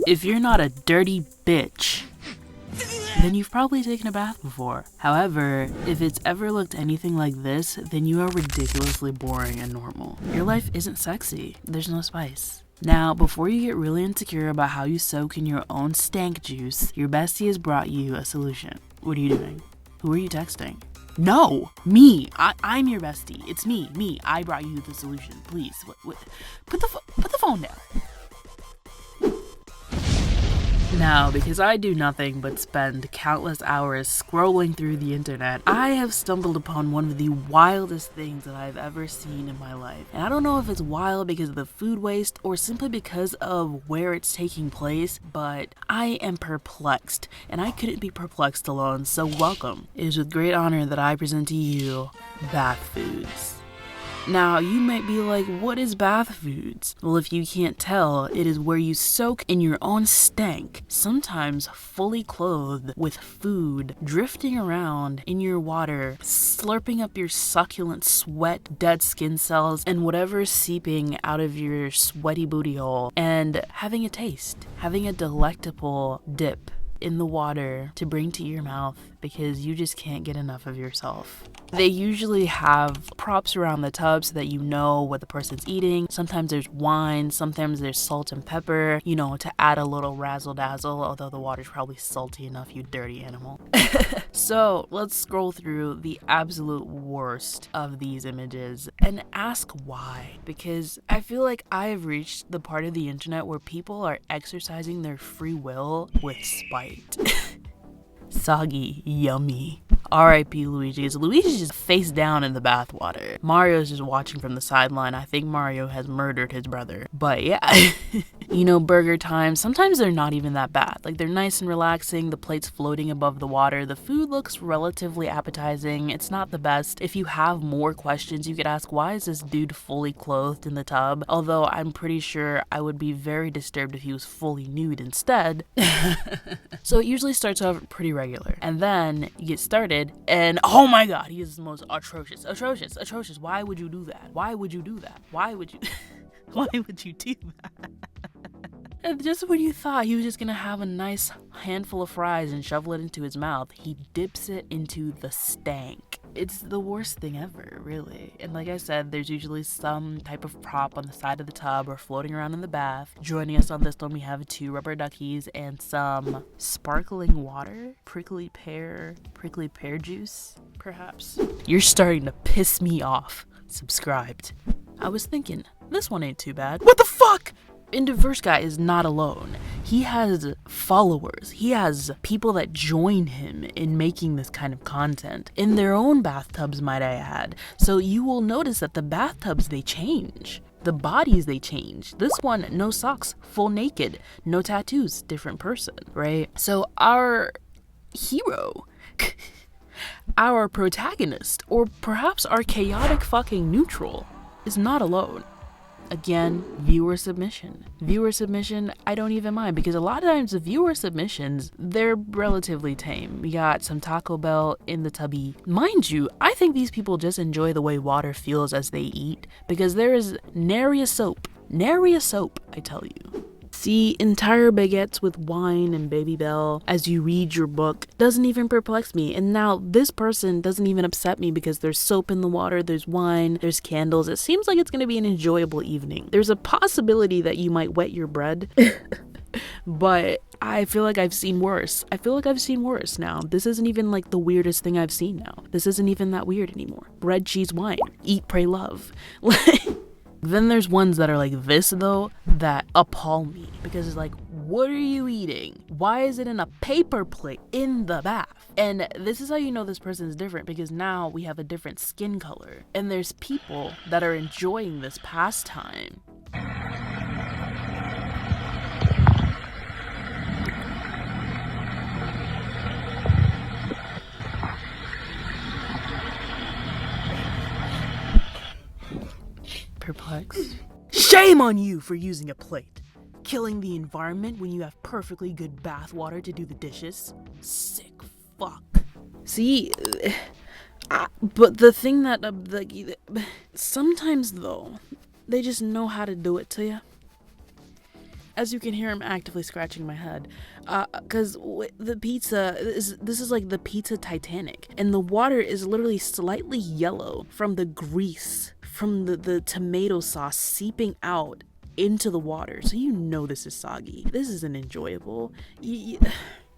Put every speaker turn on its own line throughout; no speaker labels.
If you're not a dirty bitch, then you've probably taken a bath before. However, if it's ever looked anything like this, then you are ridiculously boring and normal. Your life isn't sexy. There's no spice. Now, before you get really insecure about how you soak in your own stank juice, your bestie has brought you a solution. What are you doing? Who are you texting? No, me. I'm your bestie. It's me. I brought you the solution. Please, put the phone down. Now, because I do nothing but spend countless hours scrolling through the internet, I have stumbled upon one of the wildest things that I've ever seen in my life. And I don't know if it's wild because of the food waste or simply because of where it's taking place, but I am perplexed, and I couldn't be perplexed alone, so welcome. It is with great honor that I present to you bath foods. Now, you might be like, what is bath foods? Well, if you can't tell, it is where you soak in your own stank, sometimes fully clothed with food, drifting around in your water, slurping up your succulent sweat, dead skin cells, and whatever is seeping out of your sweaty booty hole, and having a taste, having a delectable dip in the water to bring to your mouth because you just can't get enough of yourself. They usually have props around the tub so that you know what the person's eating. Sometimes there's wine, sometimes there's salt and pepper, to add a little razzle dazzle, although the water's probably salty enough, you dirty animal. So let's scroll through the absolute worst of these images and ask why. Because I feel like I have reached the part of the internet where people are exercising their free will with spite. Soggy, yummy. R.I.P. Luigi, because Luigi's just face down in the bathwater. Mario's just watching from the sideline. I think Mario has murdered his brother. But yeah, burger time, sometimes they're not even that bad. Like, they're nice and relaxing, the plate's floating above the water, the food looks relatively appetizing, it's not the best. If you have more questions, you could ask, why is this dude fully clothed in the tub? Although I'm pretty sure I would be very disturbed if he was fully nude instead. So it usually starts off pretty regular. And then you get started, and oh my god, he is the most atrocious. Why would you do that? Why would you do that? Why would you do that? And just when you thought he was just gonna have a nice handful of fries and shovel it into his mouth, he dips it into the stank. It's the worst thing ever, really. And like I said, there's usually some type of prop on the side of the tub or floating around in the bath. Joining us on this one, we have 2 rubber duckies and some sparkling water, prickly pear juice, perhaps. You're starting to piss me off. Subscribed. I was thinking, this one ain't too bad. What the fuck? And Diverse Guy is not alone. He has followers. He has people that join him in making this kind of content in their own bathtubs, might I add. So you will notice that the bathtubs, they change. The bodies, they change. This one, no socks, full naked, no tattoos, different person, right? So our hero, our protagonist, or perhaps our chaotic fucking neutral, is not alone. Again, viewer submission. Viewer submission, I don't even mind, because a lot of times the viewer submissions, they're relatively tame. We got some Taco Bell in the tubby. Mind you, I think these people just enjoy the way water feels as they eat, because there is nary a soap, I tell you. See, entire baguettes with wine and Baby Bell as you read your book doesn't even perplex me. And now this person doesn't even upset me because there's soap in the water, there's wine, there's candles. It seems like it's going to be an enjoyable evening. There's a possibility that you might wet your bread. But I feel like I've seen worse. Now. This isn't even like the weirdest thing I've seen now. This isn't even that weird anymore. Bread, cheese, wine. Eat, pray, love. Then there's ones that are like this, though, that appall me. Because it's like, what are you eating? Why is it in a paper plate in the bath? And this is how you know this person is different, because now we have a different skin color. And there's people that are enjoying this pastime. Perplexed. Shame on you for using a plate. Killing the environment when you have perfectly good bath water to do the dishes. Sick fuck. See, but the thing that, sometimes though, they just know how to do it to you. As you can hear, I'm actively scratching my head. Because the pizza, this is like the pizza Titanic. And the water is literally slightly yellow from the grease, from the tomato sauce seeping out into the water. So you know this is soggy. This isn't enjoyable.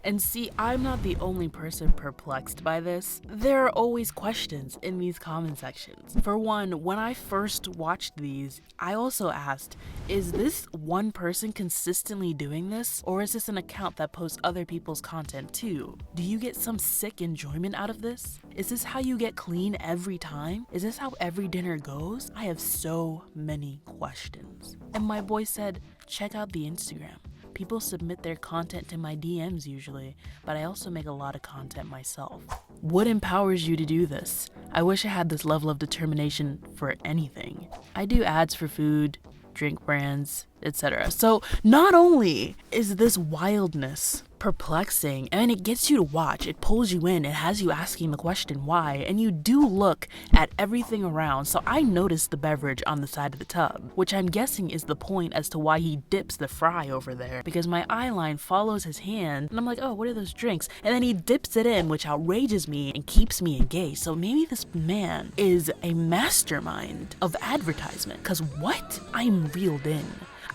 And see, I'm not the only person perplexed by this. There are always questions in these comment sections. For one, when I first watched these, I also asked, is this one person consistently doing this? Or is this an account that posts other people's content too? Do you get some sick enjoyment out of this? Is this how you get clean every time? Is this how every dinner goes? I have so many questions. And my boy said, check out the Instagram. People submit their content to my DMs usually, but I also make a lot of content myself. What empowers you to do this? I wish I had this level of determination for anything. I do ads for food, drink brands, etc. So not only is this wildness perplexing, and it gets you to watch, it pulls you in, it has you asking the question why, and you do look at everything around. So I noticed the beverage on the side of the tub, which I'm guessing is the point as to why he dips the fry over there, because my eye line follows his hand and I'm like, oh, what are those drinks? And then he dips it in, which outrages me and keeps me engaged. So maybe this man is a mastermind of advertisement, because what? I'm reeled in.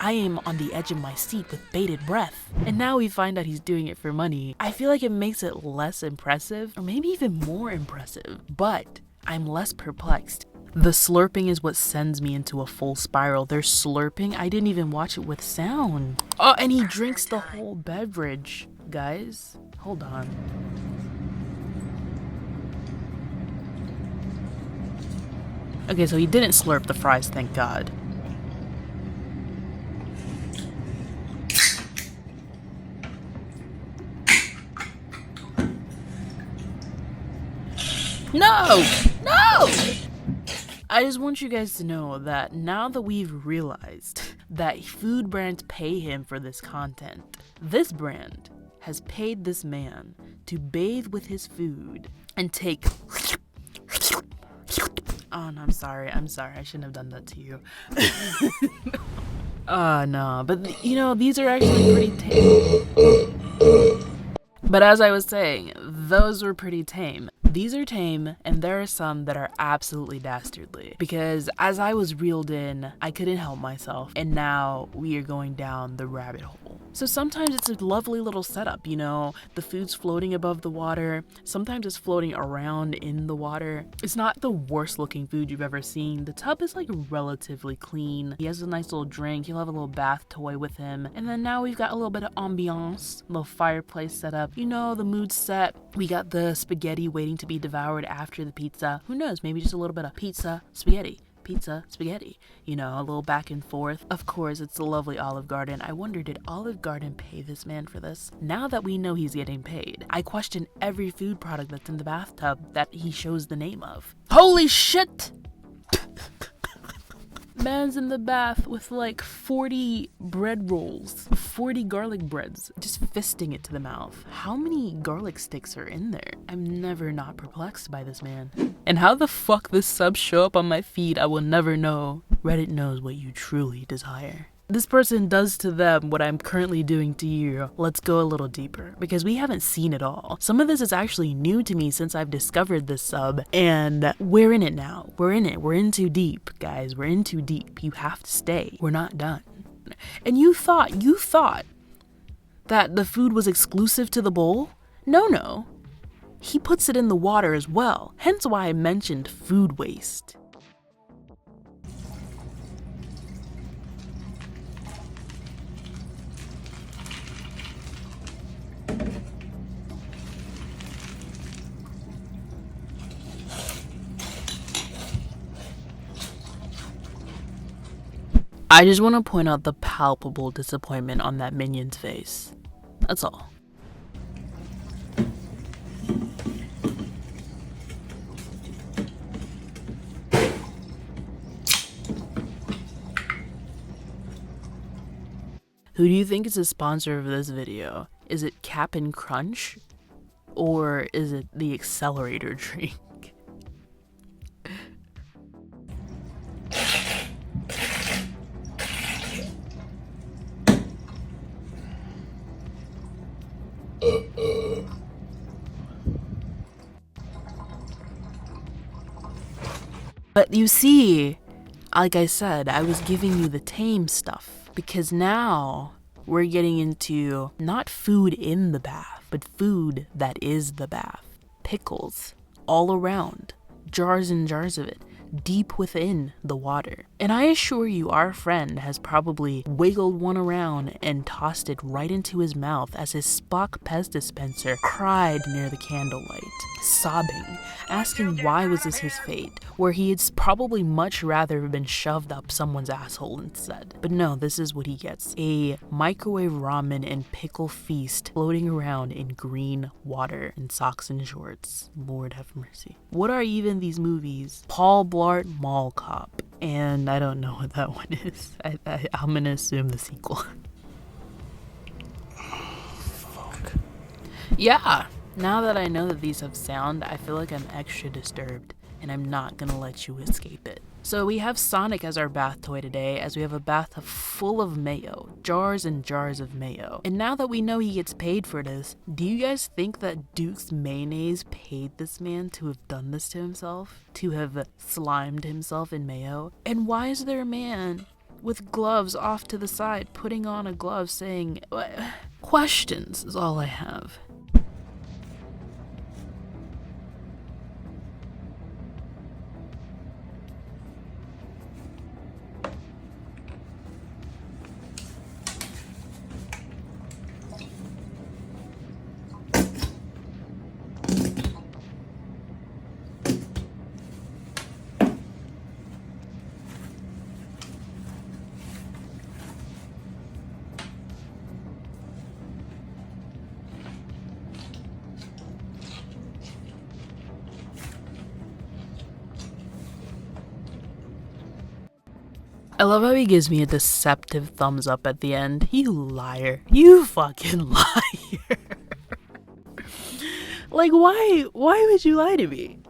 I am on the edge of my seat with bated breath. And now we find out he's doing it for money. I feel like it makes it less impressive, or maybe even more impressive, but I'm less perplexed. The slurping is what sends me into a full spiral. They're slurping. I didn't even watch it with sound. Oh, and he drinks the whole beverage. Guys, hold on. Okay, so he didn't slurp the fries, thank God. No! No! I just want you guys to know that now that we've realized that food brands pay him for this content, this brand has paid this man to bathe with his food and take... Oh, no, I'm sorry. I shouldn't have done that to you. No. But, you know, these are actually pretty tame. But as I was saying, those were pretty tame. These are tame, and there are some that are absolutely dastardly. Because as I was reeled in, I couldn't help myself, and now we are going down the rabbit hole. So sometimes it's a lovely little setup, you know, the food's floating above the water, sometimes it's floating around in the water. It's not the worst looking food you've ever seen. The tub is like relatively clean. He has a nice little drink, he'll have a little bath toy with him. And then now we've got a little bit of ambiance, a little fireplace set up. You know, the mood's set. We got the spaghetti waiting to be devoured after the pizza. Who knows, maybe just a little bit of pizza, spaghetti, you know, a little back and forth. Of course, it's the lovely Olive Garden. I wonder, did Olive Garden pay this man for this? Now that we know he's getting paid, I question every food product that's in the bathtub that he shows the name of. Holy shit! Man's in the bath with like 40 bread rolls, 40 garlic breads, just fisting it to the mouth. How many garlic sticks are in there? I'm never not perplexed by this man. And how the fuck this sub show up on my feed, I will never know. Reddit knows what you truly desire. This person does to them what I'm currently doing to you. Let's go a little deeper, because we haven't seen it all. Some of this is actually new to me since I've discovered this sub, and we're in it now. We're in it. We're in too deep, guys. We're in too deep. You have to stay. We're not done. And you thought that the food was exclusive to the bowl? No. He puts it in the water as well, hence why I mentioned food waste. I just want to point out the palpable disappointment on that minion's face. That's all. Who do you think is the sponsor of this video? Is it Cap and Crunch? Or is it the accelerator drink? But you see, like I said, I was giving you the tame stuff because now we're getting into not food in the bath, but food that is the bath. Pickles all around, jars and jars of it, deep within the water. And I assure you, our friend has probably wiggled one around and tossed it right into his mouth as his Spock Pez dispenser cried near the candlelight, sobbing, asking why was this his fate, where he'd probably much rather have been shoved up someone's asshole instead. But no, this is what he gets. A microwave ramen and pickle feast floating around in green water in socks and shorts. Lord have mercy. What are even these movies? Paul Blart Mall Cop. And I don't know what that one is. I'm gonna assume the sequel. Fuck. Yeah. Now that I know that these have sound, I feel like I'm extra disturbed, and I'm not gonna let you escape it. So we have Sonic as our bath toy today, as we have a bathtub full of mayo, jars and jars of mayo. And now that we know he gets paid for this, do you guys think that Duke's Mayonnaise paid this man to have done this to himself? To have slimed himself in mayo? And why is there a man with gloves off to the side putting on a glove saying, questions is all I have. I love how he gives me a deceptive thumbs up at the end. You liar. You fucking liar. Like, why would you lie to me?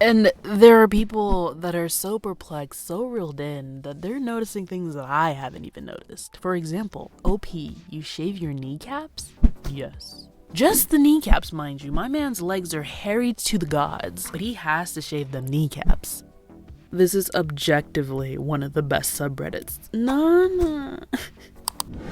And there are people that are so perplexed, so reeled in, that they're noticing things that I haven't even noticed. For example, OP, you shave your kneecaps? Yes. Just the kneecaps, mind you. My man's legs are hairy to the gods, but he has to shave them kneecaps. This is objectively one of the best subreddits. Nah.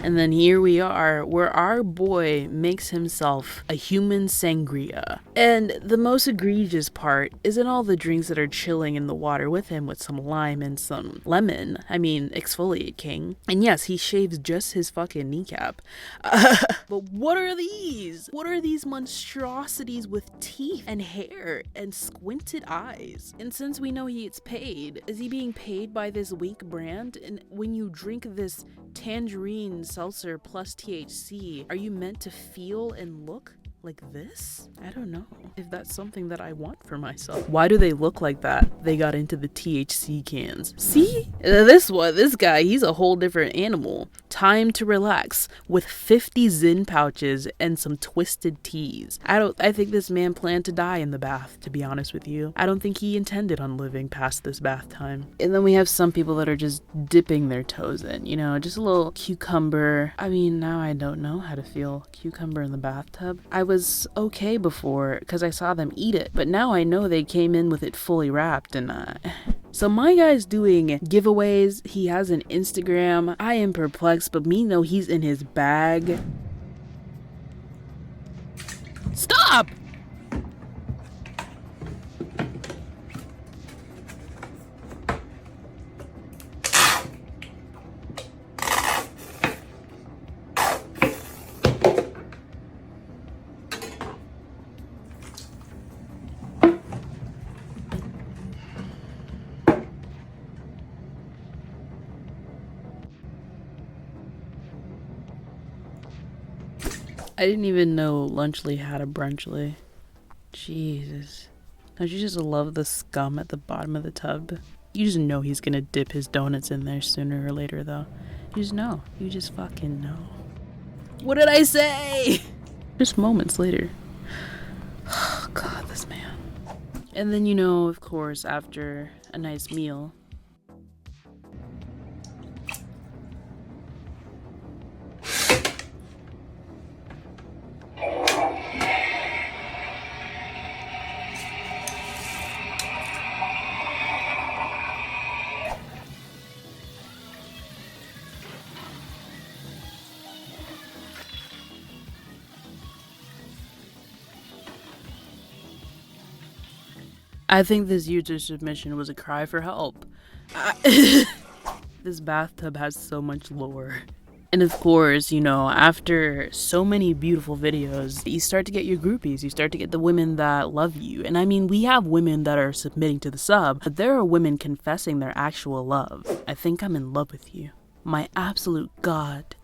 And then here we are, where our boy makes himself a human sangria. And the most egregious part isn't all the drinks that are chilling in the water with him with some lime and some lemon. I mean, exfoliate king. And yes, he shaves just his fucking kneecap. But what are these? What are these monstrosities with teeth and hair and squinted eyes? And since we know he gets paid, is he being paid by this weak brand? And when you drink this tangerine seltzer plus THC, are you meant to feel and look like this? I don't know if that's something that I want for myself. Why do they look like that? They got into the THC cans. See? This guy, he's a whole different animal. Time to relax with 50 Zyn pouches and some twisted teas. I think this man planned to die in the bath, to be honest with you. I don't think he intended on living past this bath time. And then we have some people that are just dipping their toes in, you know, just a little cucumber. I mean, now I don't know how to feel cucumber in the bathtub. I was okay before because I saw them eat it, but now I know they came in with it fully wrapped. And so my guy's doing giveaways. He has an Instagram. I am perplexed, but me know he's in his bag. Stop! I didn't even know Lunchly had a Brunchly. Jesus. Don't you just love the scum at the bottom of the tub? You just know he's gonna dip his donuts in there sooner or later, though. You just know. You just fucking know. What did I say? Just moments later. Oh, God, this man. And then, you know, of course, after a nice meal, I think this user submission was a cry for help. This bathtub has so much lore. And of course, you know, after so many beautiful videos, you start to get your groupies. You start to get the women that love you. And I mean, we have women that are submitting to the sub, but there are women confessing their actual love. I think I'm in love with you. My absolute god.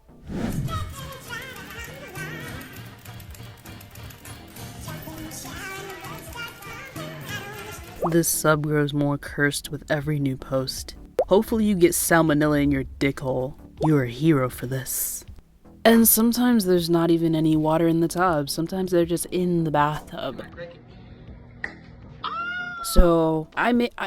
This sub grows more cursed with every new post. Hopefully you get salmonella in your dick hole. You're a hero for this. And sometimes there's not even any water in the tub. Sometimes they're just in the bathtub. So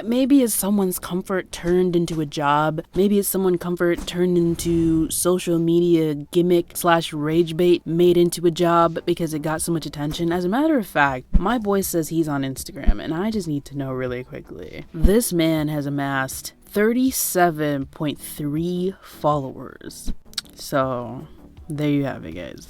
maybe it's someone's comfort turned into a job. Maybe it's someone's comfort turned into social media gimmick / rage bait made into a job because it got so much attention. As a matter of fact, my boy says he's on Instagram, and I just need to know really quickly. This man has amassed 37.3 followers. So there you have it, guys.